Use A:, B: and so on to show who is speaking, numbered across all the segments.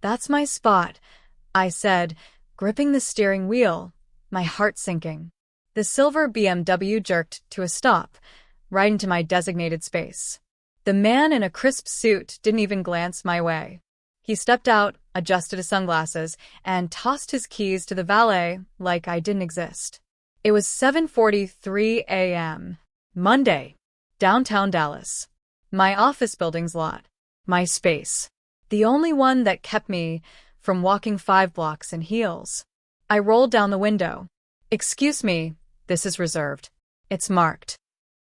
A: That's my spot, I said, gripping the steering wheel, my heart sinking. The silver BMW jerked to a stop, right into my designated space. The man in a crisp suit didn't even glance my way. He stepped out, adjusted his sunglasses, and tossed his keys to the valet like I didn't exist. It was 7:43 a.m. Monday, downtown Dallas. My office building's lot. My space. The only one that kept me from walking 5 blocks in heels. I rolled down the window. "Excuse me, this is reserved. It's marked."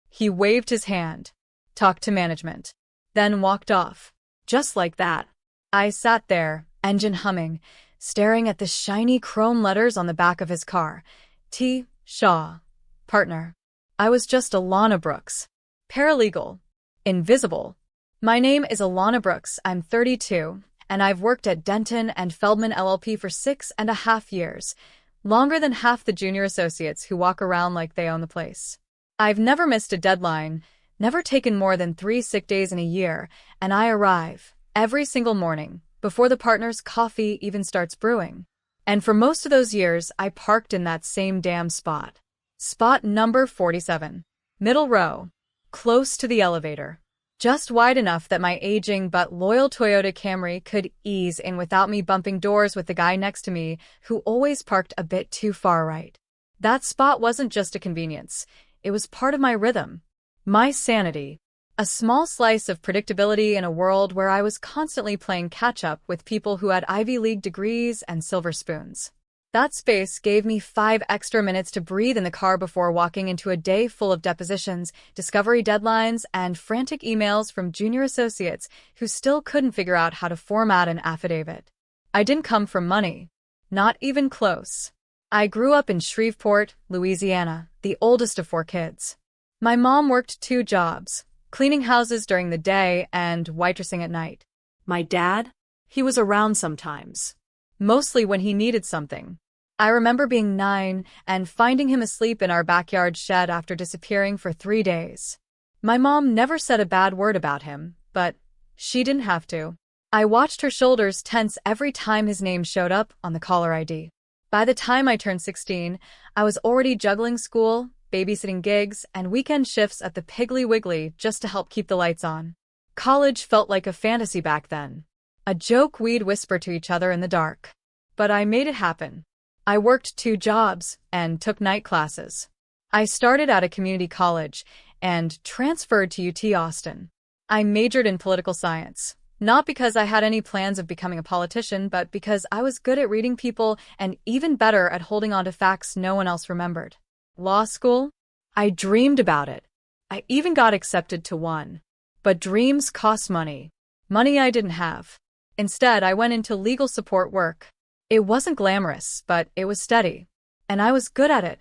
A: He waved his hand, talked to management, then walked off. Just like that. I sat there, engine humming, staring at the shiny chrome letters on the back of his car. T. Shaw, partner. I was just Alana Brooks. Paralegal. Invisible. My name is Alana Brooks, I'm 32, and I've worked at Denton and Feldman LLP for 6.5 years, longer than half the junior associates who walk around like they own the place. I've never missed a deadline, never taken more than 3 sick days in a year, and I arrive every single morning, before the partner's coffee even starts brewing. And for most of those years, I parked in that same damn spot. Spot number 47. Middle row. Close to the elevator. Just wide enough that my aging but loyal Toyota Camry could ease in without me bumping doors with the guy next to me who always parked a bit too far right. That spot wasn't just a convenience. It was part of my rhythm. My sanity. A small slice of predictability in a world where I was constantly playing catch-up with people who had Ivy League degrees and silver spoons. That space gave me 5 extra minutes to breathe in the car before walking into a day full of depositions, discovery deadlines, and frantic emails from junior associates who still couldn't figure out how to format an affidavit. I didn't come from money. Not even close. I grew up in Shreveport, Louisiana, the oldest of 4 kids. My mom worked 2 jobs, cleaning houses during the day and waitressing at night. My dad? He was around sometimes. Mostly when he needed something. I remember being 9 and finding him asleep in our backyard shed after disappearing for 3 days. My mom never said a bad word about him, but she didn't have to. I watched her shoulders tense every time his name showed up on the caller ID. By the time I turned 16, I was already juggling school, babysitting gigs, and weekend shifts at the Piggly Wiggly just to help keep the lights on. College felt like a fantasy back then. A joke we'd whisper to each other in the dark. But I made it happen. I worked 2 jobs and took night classes. I started at a community college and transferred to UT Austin. I majored in political science, not because I had any plans of becoming a politician, but because I was good at reading people and even better at holding on to facts no one else remembered. Law school? I dreamed about it. I even got accepted to one. But dreams cost money. Money I didn't have. Instead, I went into legal support work. It wasn't glamorous, but it was steady. And I was good at it.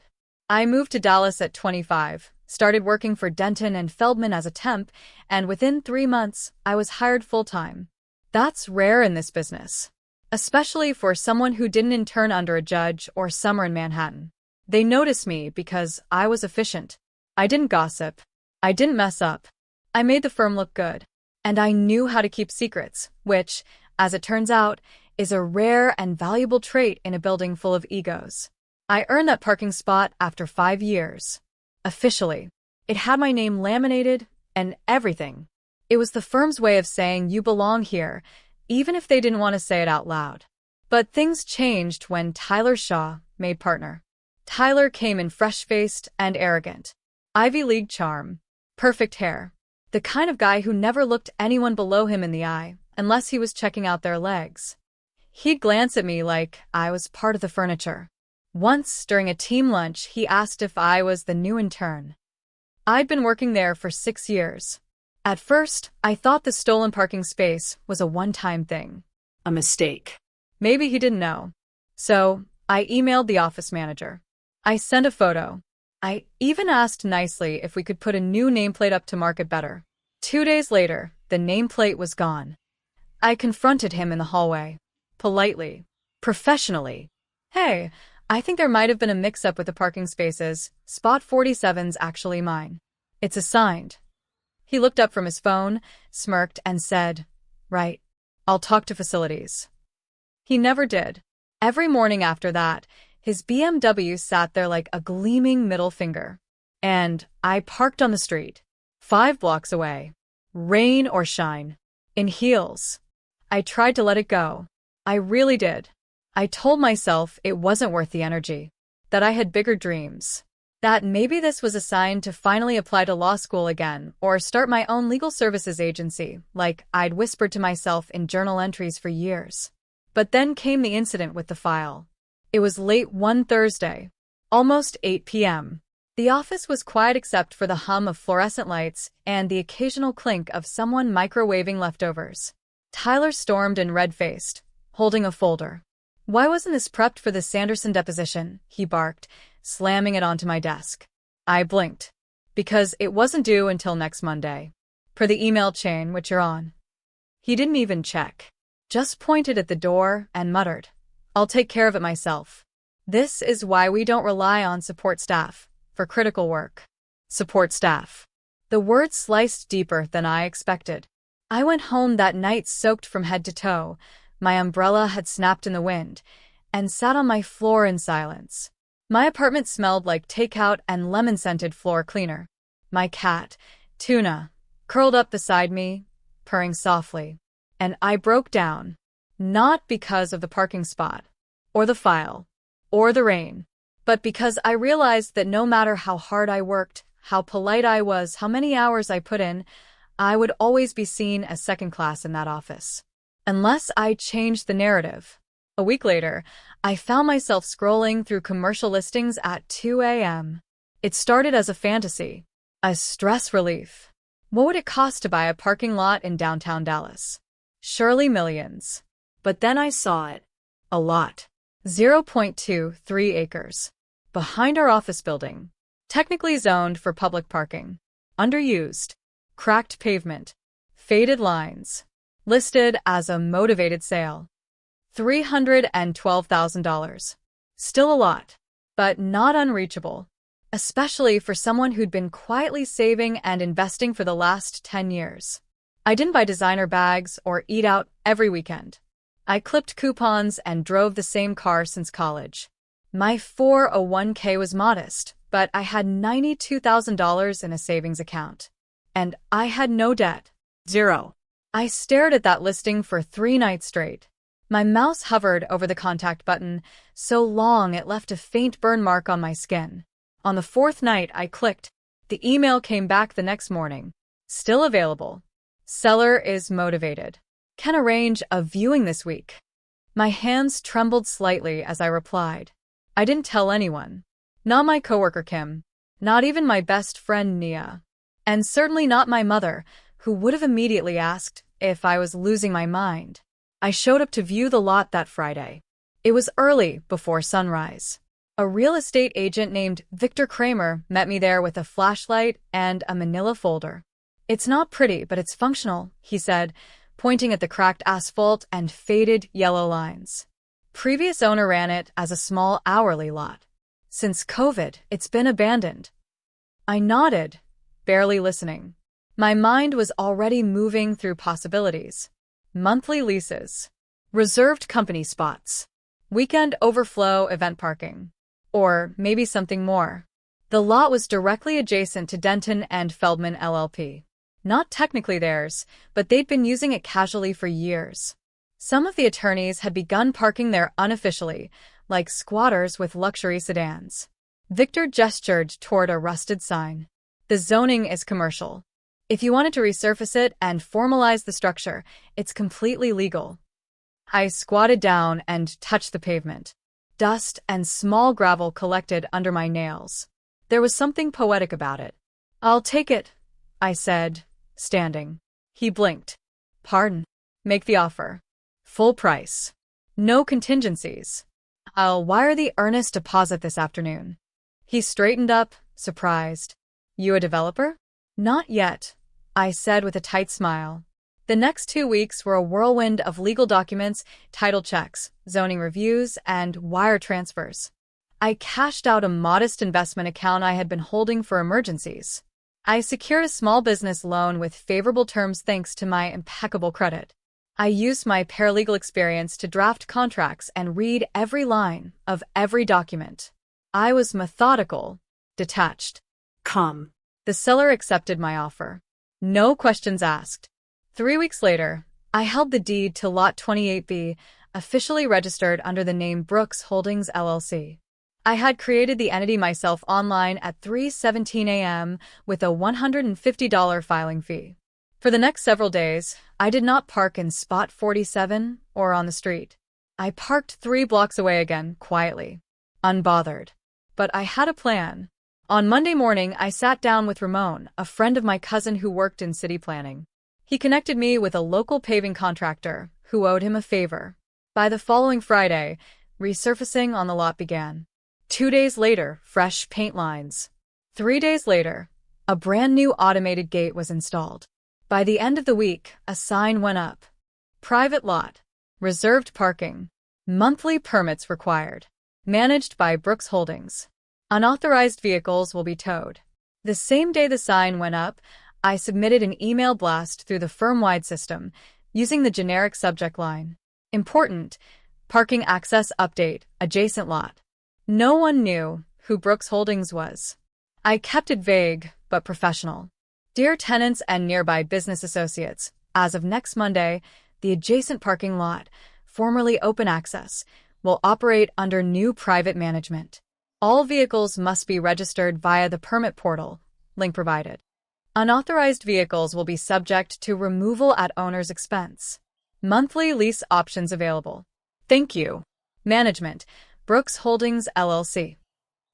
A: I moved to Dallas at 25, started working for Denton and Feldman as a temp, and within 3 months, I was hired full-time. That's rare in this business. Especially for someone who didn't intern under a judge or summer in Manhattan. They noticed me because I was efficient. I didn't gossip. I didn't mess up. I made the firm look good. And I knew how to keep secrets, which, as it turns out, is a rare and valuable trait in a building full of egos. I earned that parking spot after 5 years. Officially. It had my name laminated and everything. It was the firm's way of saying you belong here, even if they didn't want to say it out loud. But things changed when Tyler Shaw made partner. Tyler came in fresh-faced and arrogant. Ivy League charm. Perfect hair. The kind of guy who never looked anyone below him in the eye, unless he was checking out their legs. He'd glance at me like I was part of the furniture. Once, during a team lunch, he asked if I was the new intern. I'd been working there for 6 years. At first, I thought the stolen parking space was a one-time thing. A mistake. Maybe he didn't know. So, I emailed the office manager. I sent a photo. I even asked nicely if we could put a new nameplate up to market better. 2 days later, the nameplate was gone. I confronted him in the hallway. Politely. Professionally. Hey, I think there might have been a mix-up with the parking spaces. Spot 47's actually mine. It's assigned. He looked up from his phone, smirked, and said, "Right. I'll talk to facilities." He never did. Every morning after that, his BMW sat there like a gleaming middle finger. And I parked on the street, 5 blocks away, rain or shine, in heels. I tried to let it go. I really did. I told myself it wasn't worth the energy, that I had bigger dreams, that maybe this was a sign to finally apply to law school again or start my own legal services agency, like I'd whispered to myself in journal entries for years. But then came the incident with the file. It was late one Thursday, almost 8 p.m. The office was quiet except for the hum of fluorescent lights and the occasional clink of someone microwaving leftovers. Tyler stormed in red-faced, holding a folder. "Why wasn't this prepped for the Sanderson deposition?" he barked, slamming it onto my desk. I blinked. "Because it wasn't due until next Monday. Per the email chain which you're on." He didn't even check. Just pointed at the door and muttered, "I'll take care of it myself." This is why we don't rely on support staff for critical work. Support staff. The word sliced deeper than I expected. I went home that night soaked from head to toe. My umbrella had snapped in the wind, and sat on my floor in silence. My apartment smelled like takeout and lemon-scented floor cleaner. My cat, Tuna, curled up beside me, purring softly. And I broke down. Not because of the parking spot, or the file, or the rain, but because I realized that no matter how hard I worked, how polite I was, how many hours I put in, I would always be seen as second class in that office. Unless I changed the narrative. A week later, I found myself scrolling through commercial listings at 2 a.m. It started as a fantasy, a stress relief. What would it cost to buy a parking lot in downtown Dallas? Surely millions. But then I saw it. A lot. 0.23 acres. Behind our office building. Technically zoned for public parking. Underused. Cracked pavement. Faded lines. Listed as a motivated sale. $312,000. Still a lot, but not unreachable. Especially for someone who'd been quietly saving and investing for the last 10 years. I didn't buy designer bags or eat out every weekend. I clipped coupons and drove the same car since college. My 401k was modest, but I had $92,000 in a savings account. And I had no debt. Zero. I stared at that listing for 3 nights straight. My mouse hovered over the contact button, so long it left a faint burn mark on my skin. On the 4th night I clicked. The email came back the next morning. Still available. Seller is motivated. Can arrange a viewing this week. My hands trembled slightly as I replied. I didn't tell anyone. Not my coworker Kim. Not even my best friend Nia. And certainly not my mother, who would have immediately asked if I was losing my mind. I showed up to view the lot that Friday. It was early, before sunrise. A real estate agent named Victor Kramer met me there with a flashlight and a manila folder. "It's not pretty, but it's functional," he said, pointing at the cracked asphalt and faded yellow lines. Previous owner ran it as a small hourly lot. Since COVID, it's been abandoned. I nodded, barely listening. My mind was already moving through possibilities. Monthly leases. Reserved company spots. Weekend overflow event parking. Or maybe something more. The lot was directly adjacent to Denton and Feldman LLP. Not technically theirs, but they'd been using it casually for years. Some of the attorneys had begun parking there unofficially, like squatters with luxury sedans. Victor gestured toward a rusted sign. "The zoning is commercial. If you wanted to resurface it and formalize the structure, it's completely legal." I squatted down and touched the pavement. Dust and small gravel collected under my nails. There was something poetic about it. "I'll take it," I said, standing. He blinked. "Pardon?" "Make the offer. Full price. No contingencies. I'll wire the earnest deposit this afternoon." He straightened up, surprised. "You a developer?" "Not yet," I said with a tight smile. The next 2 weeks were a whirlwind of legal documents, title checks, zoning reviews, and wire transfers. I cashed out a modest investment account I had been holding for emergencies. I secured a small business loan with favorable terms thanks to my impeccable credit. I used my paralegal experience to draft contracts and read every line of every document. I was methodical, detached.
B: Come.
A: The seller accepted my offer. No questions asked. 3 weeks later, I held the deed to Lot 28B, officially registered under the name Brooks Holdings LLC. I had created the entity myself online at 3:17 a.m. with a $150 filing fee. For the next several days, I did not park in spot 47 or on the street. I parked 3 blocks away again, quietly, unbothered. But I had a plan. On Monday morning, I sat down with Ramon, a friend of my cousin who worked in city planning. He connected me with a local paving contractor who owed him a favor. By the following Friday, resurfacing on the lot began. 2 days later, fresh paint lines. 3 days later, a brand new automated gate was installed. By the end of the week, a sign went up. Private lot. Reserved parking. Monthly permits required. Managed by Brooks Holdings. Unauthorized vehicles will be towed. The same day the sign went up, I submitted an email blast through the firm-wide system, using the generic subject line. Important. Parking access update. Adjacent lot. No one knew who Brooks Holdings was. I kept it vague, but professional. Dear tenants and nearby business associates, as of next Monday, the adjacent parking lot, formerly open access, will operate under new private management. All vehicles must be registered via the permit portal, link provided. Unauthorized vehicles will be subject to removal at owner's expense. Monthly lease options available. Thank you. Management, Brooks Holdings LLC.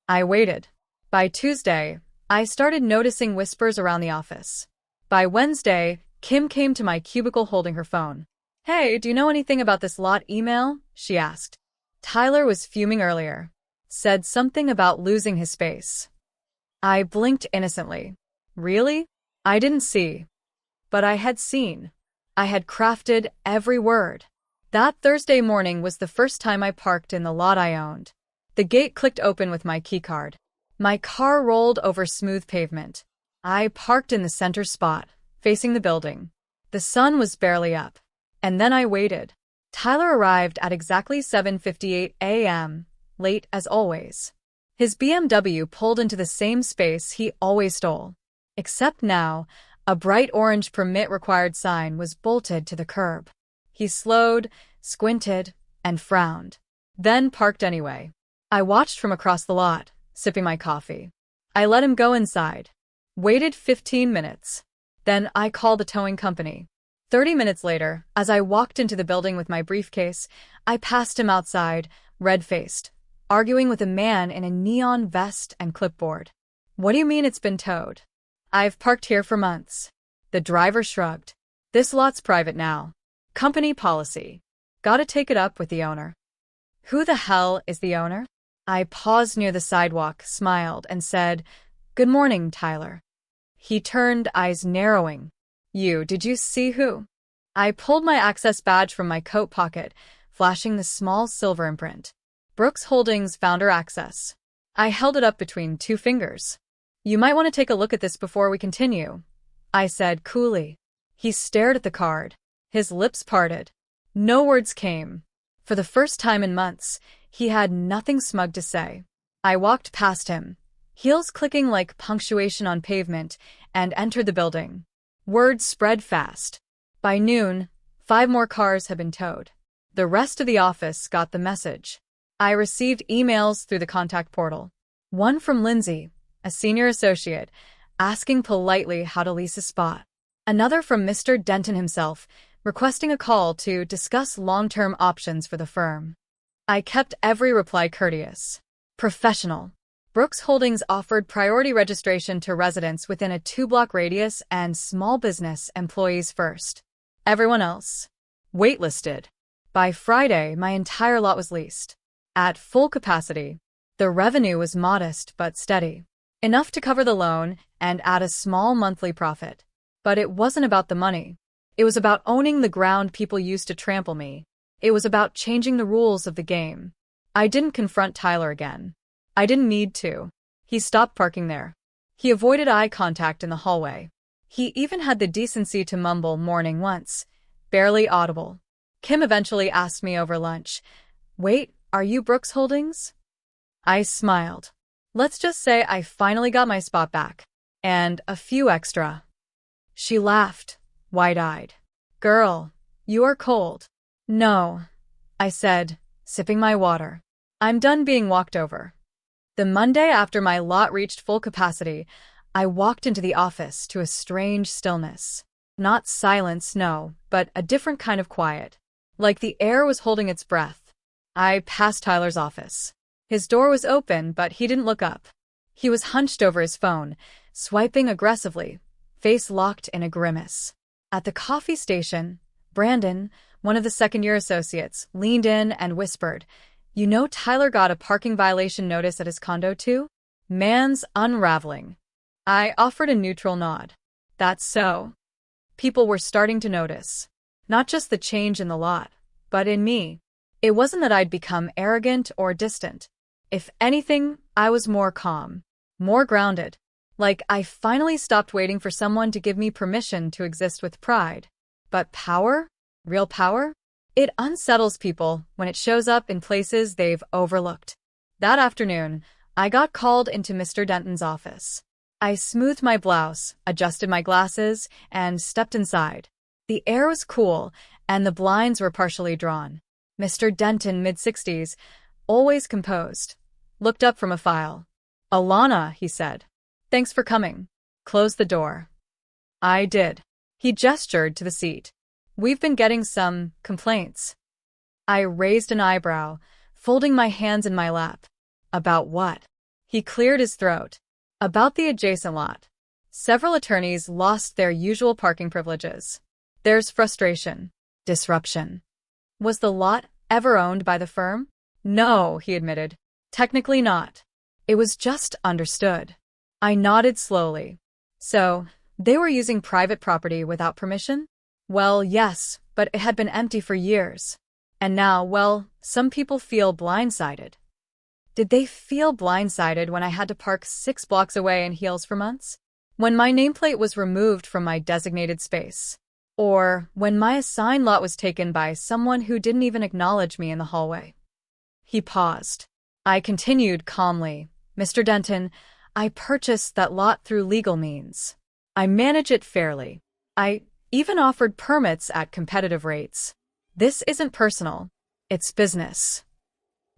A: I waited. By Tuesday, I started noticing whispers around the office. By Wednesday, Kim came to my cubicle holding her phone. Hey, do you know anything about this lot email? She asked. Tyler was fuming earlier. Said something about losing his space. I blinked innocently. Really? I didn't see. But I had seen. I had crafted every word. That Thursday morning was the first time I parked in the lot I owned. The gate clicked open with my keycard. My car rolled over smooth pavement. I parked in the center spot, facing the building. The sun was barely up. And then I waited. Tyler arrived at exactly 7:58 a.m., late as always. His BMW pulled into the same space he always stole. Except now, a bright orange permit-required sign was bolted to the curb. He slowed, squinted, and frowned. Then parked anyway. I watched from across the lot, sipping my coffee. I let him go inside. Waited 15 minutes. Then I called the towing company. 30 minutes later, as I walked into the building with my briefcase, I passed him outside, red-faced, arguing with a man in a neon vest and clipboard. What do you mean it's been towed? I've parked here for months. The driver shrugged. This lot's private now. Company policy. Gotta take it up with the owner. Who the hell is the owner? I paused near the sidewalk, smiled, and said, Good morning, Tyler. He turned, eyes narrowing. Did you see who? I pulled my access badge from my coat pocket, flashing the small silver imprint. Brooks Holdings Founder Access. I held it up between 2 fingers. You might want to take a look at this before we continue, I said coolly. He stared at the card. His lips parted. No words came. For the first time in months, he had nothing smug to say. I walked past him, heels clicking like punctuation on pavement, and entered the building. Word spread fast. By noon, 5 more cars had been towed. The rest of the office got the message. I received emails through the contact portal. One from Lindsay, a senior associate, asking politely how to lease a spot. Another from Mr. Denton himself, requesting a call to discuss long-term options for the firm. I kept every reply courteous. Professional. Brooks Holdings offered priority registration to residents within a 2-block radius and small business employees first. Everyone else waitlisted. By Friday, my entire lot was leased. At full capacity. The revenue was modest but steady. Enough to cover the loan and add a small monthly profit. But it wasn't about the money. It was about owning the ground people used to trample me. It was about changing the rules of the game. I didn't confront Tyler again. I didn't need to. He stopped parking there. He avoided eye contact in the hallway. He even had the decency to mumble morning once, barely audible. Kim eventually asked me over lunch, "Wait, are you Brooks Holdings?" I smiled. Let's just say I finally got my spot back. And a few extra. She laughed, wide-eyed. "Girl, you are cold." "No," I said, sipping my water. "I'm done being walked over." The Monday after my lot reached full capacity, I walked into the office to a strange stillness. Not silence, no, but a different kind of quiet. Like the air was holding its breath. I passed Tyler's office. His door was open, but he didn't look up. He was hunched over his phone, swiping aggressively, face locked in a grimace. At the coffee station, Brandon, one of the second-year associates, leaned in and whispered, "You know Tyler got a parking violation notice at his condo too? Man's unraveling." I offered a neutral nod. "That's so." People were starting to notice. Not just the change in the lot, but in me. It wasn't that I'd become arrogant or distant. If anything, I was more calm, more grounded. Like I finally stopped waiting for someone to give me permission to exist with pride. But power? Real power? It unsettles people when it shows up in places they've overlooked. That afternoon, I got called into Mr. Denton's office. I smoothed my blouse, adjusted my glasses, and stepped inside. The air was cool, and the blinds were partially drawn. Mr. Denton, mid-60s, always composed, looked up from a file. "Alana," he said. "Thanks for coming." "Close the door." I did. He gestured to the seat. "We've been getting some complaints." I raised an eyebrow, folding my hands in my lap. "About what?" He cleared his throat. "About the adjacent lot. Several attorneys lost their usual parking privileges. There's frustration, disruption." "Was the lot ever owned by the firm?" "No," he admitted. "Technically not. It was just understood." I nodded slowly. "So, they were using private property without permission?" "Well, yes, but it had been empty for years. And now, well, some people feel blindsided." Did they feel blindsided when I had to park 6 blocks away in heels for months? When my nameplate was removed from my designated space? Or when my assigned lot was taken by someone who didn't even acknowledge me in the hallway? He paused. I continued calmly. "Mr. Denton, I purchased that lot through legal means. I manage it fairly. I even offered permits at competitive rates. This isn't personal. It's business."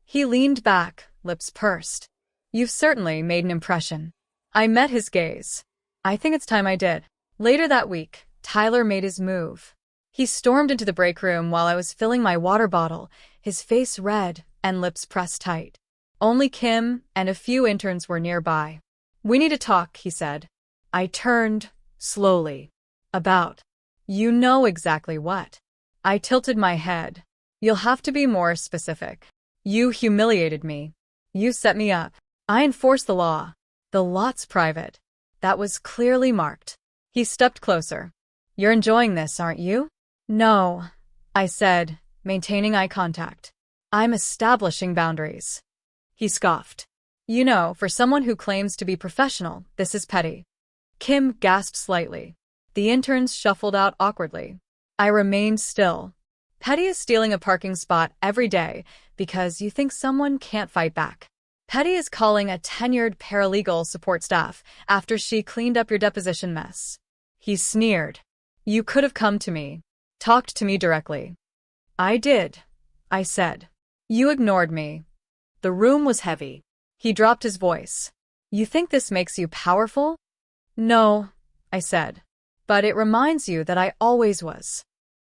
A: He leaned back, lips pursed. "You've certainly made an impression." I met his gaze. "I think it's time I did." Later that week, Tyler made his move. He stormed into the break room while I was filling my water bottle, his face red and lips pressed tight. Only Kim and a few interns were nearby. "We need to talk," he said. I turned, slowly. "About?" "You know exactly what." I tilted my head. "You'll have to be more specific. You humiliated me. You set me up. I enforce the law. The lot's private." That was clearly marked. He stepped closer. "You're enjoying this, aren't you?" "No," I said, maintaining eye contact. "I'm establishing boundaries." He scoffed. "You know, for someone who claims to be professional, this is petty." Kim gasped slightly. The interns shuffled out awkwardly. I remained still. Petty is stealing a parking spot every day because you think someone can't fight back. Petty is calling a tenured paralegal support staff after she cleaned up your deposition mess. He sneered. "You could have come to me. Talked to me directly." "I did," I said. "You ignored me." The room was heavy. He dropped his voice. "You think this makes you powerful?" "No," I said. "But it reminds you that I always was."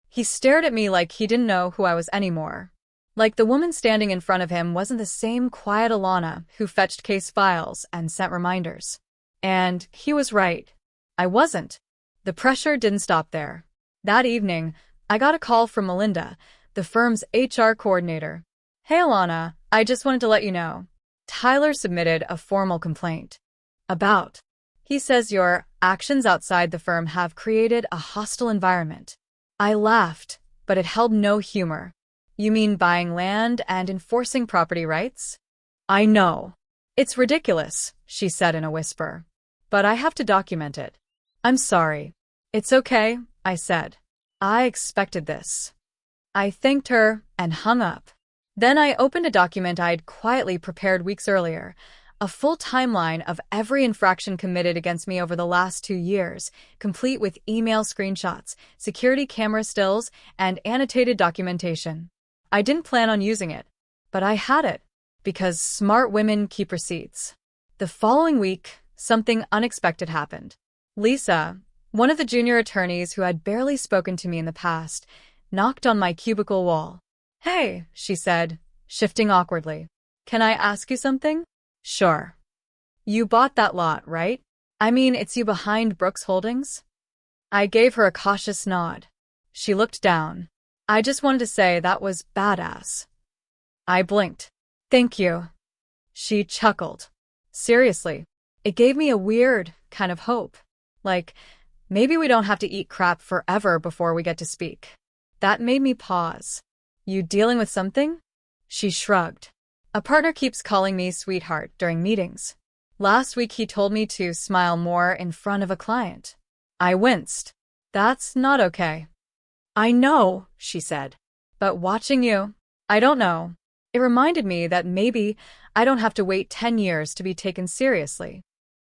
A: He stared at me like he didn't know who I was anymore. Like the woman standing in front of him wasn't the same quiet Alana who fetched case files and sent reminders. And he was right. I wasn't. The pressure didn't stop there. That evening, I got a call from Melinda, the firm's HR coordinator. "Hey Alana, I just wanted to let you know. Tyler submitted a formal complaint." "About?" "He says your actions outside the firm have created a hostile environment." I laughed, but it held no humor. "You mean buying land and enforcing property rights?" "I know. It's ridiculous," she said in a whisper. "But I have to document it." "I'm sorry." "It's okay," I said. I expected this. I thanked her and hung up. Then I opened a document I'd quietly prepared weeks earlier, a full timeline of every infraction committed against me over the last 2 years, complete with email screenshots, security camera stills, and annotated documentation. I didn't plan on using it, but I had it, because smart women keep receipts. The following week, something unexpected happened. Lisa, one of the junior attorneys who had barely spoken to me in the past, knocked on my cubicle wall. "Hey," she said, shifting awkwardly. "Can I ask you something?" "Sure." "You bought that lot, right? I mean, it's you behind Brooks Holdings?" I gave her a cautious nod. She looked down. "I just wanted to say that was badass." I blinked. "Thank you." She chuckled. Seriously, it gave me a weird kind of hope. Like, maybe we don't have to eat crap forever before we get to speak. That made me pause. "You dealing with something?" She shrugged. "A partner keeps calling me sweetheart during meetings. Last week he told me to smile more in front of a client." I winced. "That's not okay." "I know," she said. "But watching you, I don't know." It reminded me that maybe I don't have to wait 10 years to be taken seriously.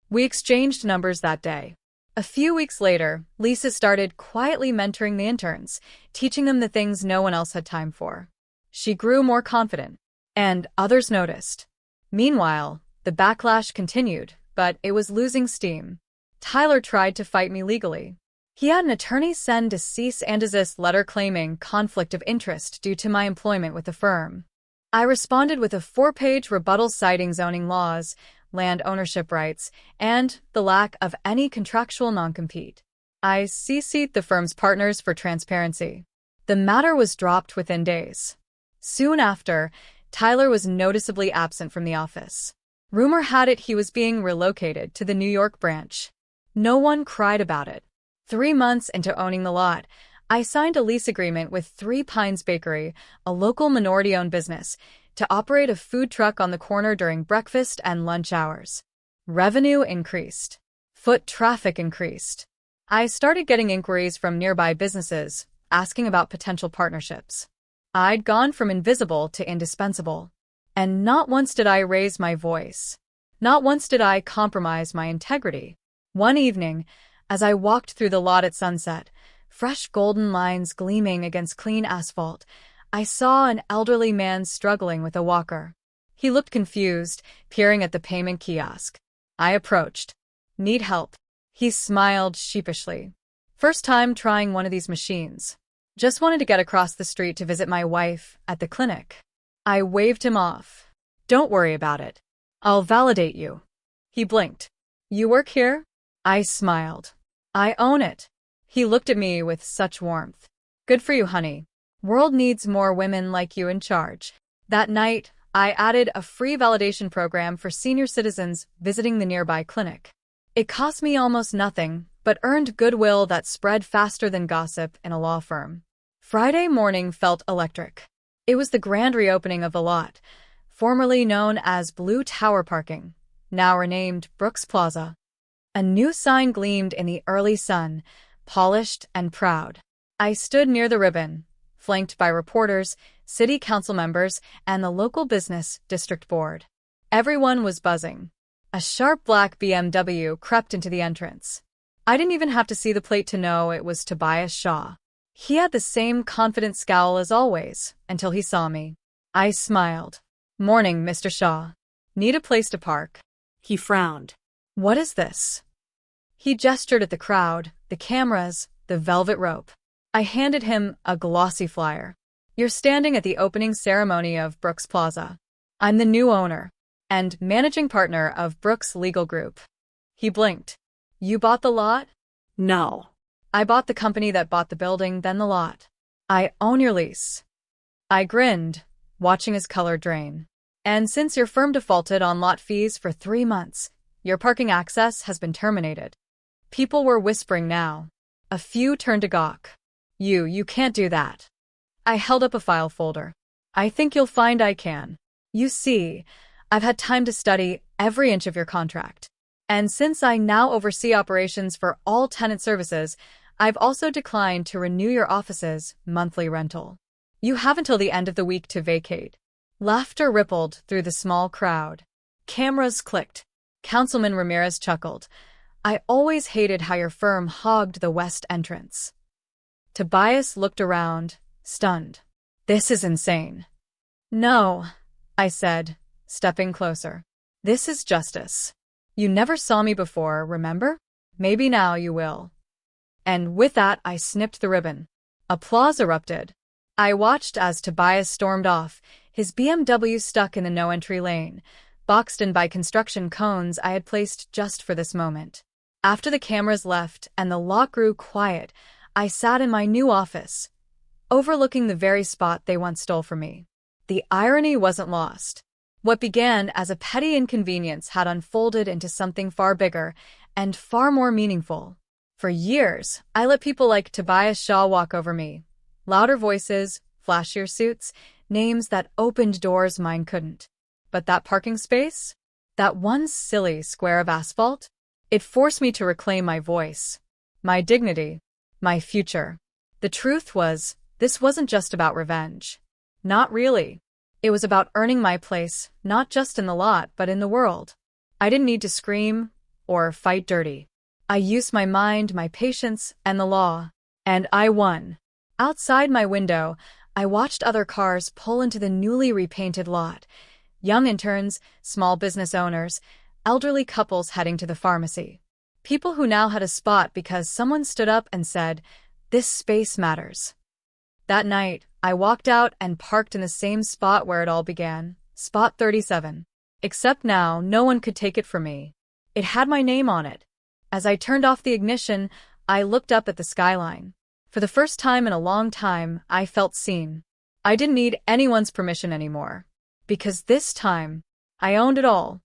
A: We exchanged numbers that day. A few weeks later, Lisa started quietly mentoring the interns, teaching them the things no one else had time for. She grew more confident, and others noticed. Meanwhile, the backlash continued, but it was losing steam. Tyler tried to fight me legally. He had an attorney send a cease and desist letter claiming conflict of interest due to my employment with the firm. I responded with a 4-page rebuttal citing zoning laws, land ownership rights, and the lack of any contractual non-compete. I CC'd the firm's partners for transparency. The matter was dropped within days. Soon after, Tyler was noticeably absent from the office. Rumor had it he was being relocated to the New York branch. No one cried about it. 3 months into owning the lot, I signed a lease agreement with Three Pines Bakery, a local minority-owned business, to operate a food truck on the corner during breakfast and lunch hours. Revenue increased. Foot traffic increased. I started getting inquiries from nearby businesses, asking about potential partnerships. I'd gone from invisible to indispensable. And not once did I raise my voice. Not once did I compromise my integrity. One evening, as I walked through the lot at sunset, fresh golden lines gleaming against clean asphalt, I saw an elderly man struggling with a walker. He looked confused, peering at the payment kiosk. I approached. "Need help?" He smiled sheepishly. "First time trying one of these machines. Just wanted to get across the street to visit my wife at the clinic." I waved him off. "Don't worry about it. I'll validate you." He blinked. "You work here?" I smiled. "I own it." He looked at me with such warmth. "Good for you, honey. World needs more women like you in charge." That night, I added a free validation program for senior citizens visiting the nearby clinic. It cost me almost nothing, but earned goodwill that spread faster than gossip in a law firm. Friday morning felt electric. It was the grand reopening of the lot, formerly known as Blue Tower Parking, now renamed Brooks Plaza. A new sign gleamed in the early sun, polished and proud. I stood near the ribbon, flanked by reporters, city council members, and the local business district board. Everyone was buzzing. A sharp black BMW crept into the entrance. I didn't even have to see the plate to know it was Tobias Shaw. He had the same confident scowl as always, until he saw me. I smiled. "Morning, Mr. Shaw. Need a place to park?" He frowned. "What is this?" He gestured at the crowd, the cameras, the velvet rope. I handed him a glossy flyer. "You're standing at the opening ceremony of Brooks Plaza. I'm the new owner and managing partner of Brooks Legal Group." He blinked. "You bought the lot?" "No. I bought the company that bought the building, then the lot. I own your lease." I grinned, watching his color drain. "And since your firm defaulted on lot fees for 3 months, your parking access has been terminated." People were whispering now. A few turned to gawk. You can't do that." I held up a file folder. "I think you'll find I can. You see, I've had time to study every inch of your contract. And since I now oversee operations for all tenant services, I've also declined to renew your office's monthly rental. You have until the end of the week to vacate. Laughter rippled through the small crowd. Cameras clicked. Councilman Ramirez chuckled. I always hated how your firm hogged the west entrance. Tobias looked around, stunned. This is insane. No, I said, stepping closer. This is justice. You never saw me before, remember? Maybe now you will. And with that, I snipped the ribbon. Applause erupted. I watched as Tobias stormed off, his BMW stuck in the no-entry lane, boxed in by construction cones I had placed just for this moment. After the cameras left and the lot grew quiet, I sat in my new office, overlooking the very spot they once stole from me. The irony wasn't lost. What began as a petty inconvenience had unfolded into something far bigger and far more meaningful. For years, I let people like Tobias Shaw walk over me. Louder voices, flashier suits, names that opened doors mine couldn't. But that parking space? That one silly square of asphalt? It forced me to reclaim my voice, my dignity, my future. The truth was, this wasn't just about revenge. Not really. It was about earning my place, not just in the lot, but in the world. I didn't need to scream or fight dirty. I used my mind, my patience, and the law. And I won. Outside my window, I watched other cars pull into the newly repainted lot. Young interns, small business owners, elderly couples heading to the pharmacy. People who now had a spot because someone stood up and said, "This space matters." That night, I walked out and parked in the same spot where it all began, spot 37. Except now, no one could take it from me. It had my name on it. As I turned off the ignition, I looked up at the skyline. For the first time in a long time, I felt seen. I didn't need anyone's permission anymore. Because this time, I owned it all.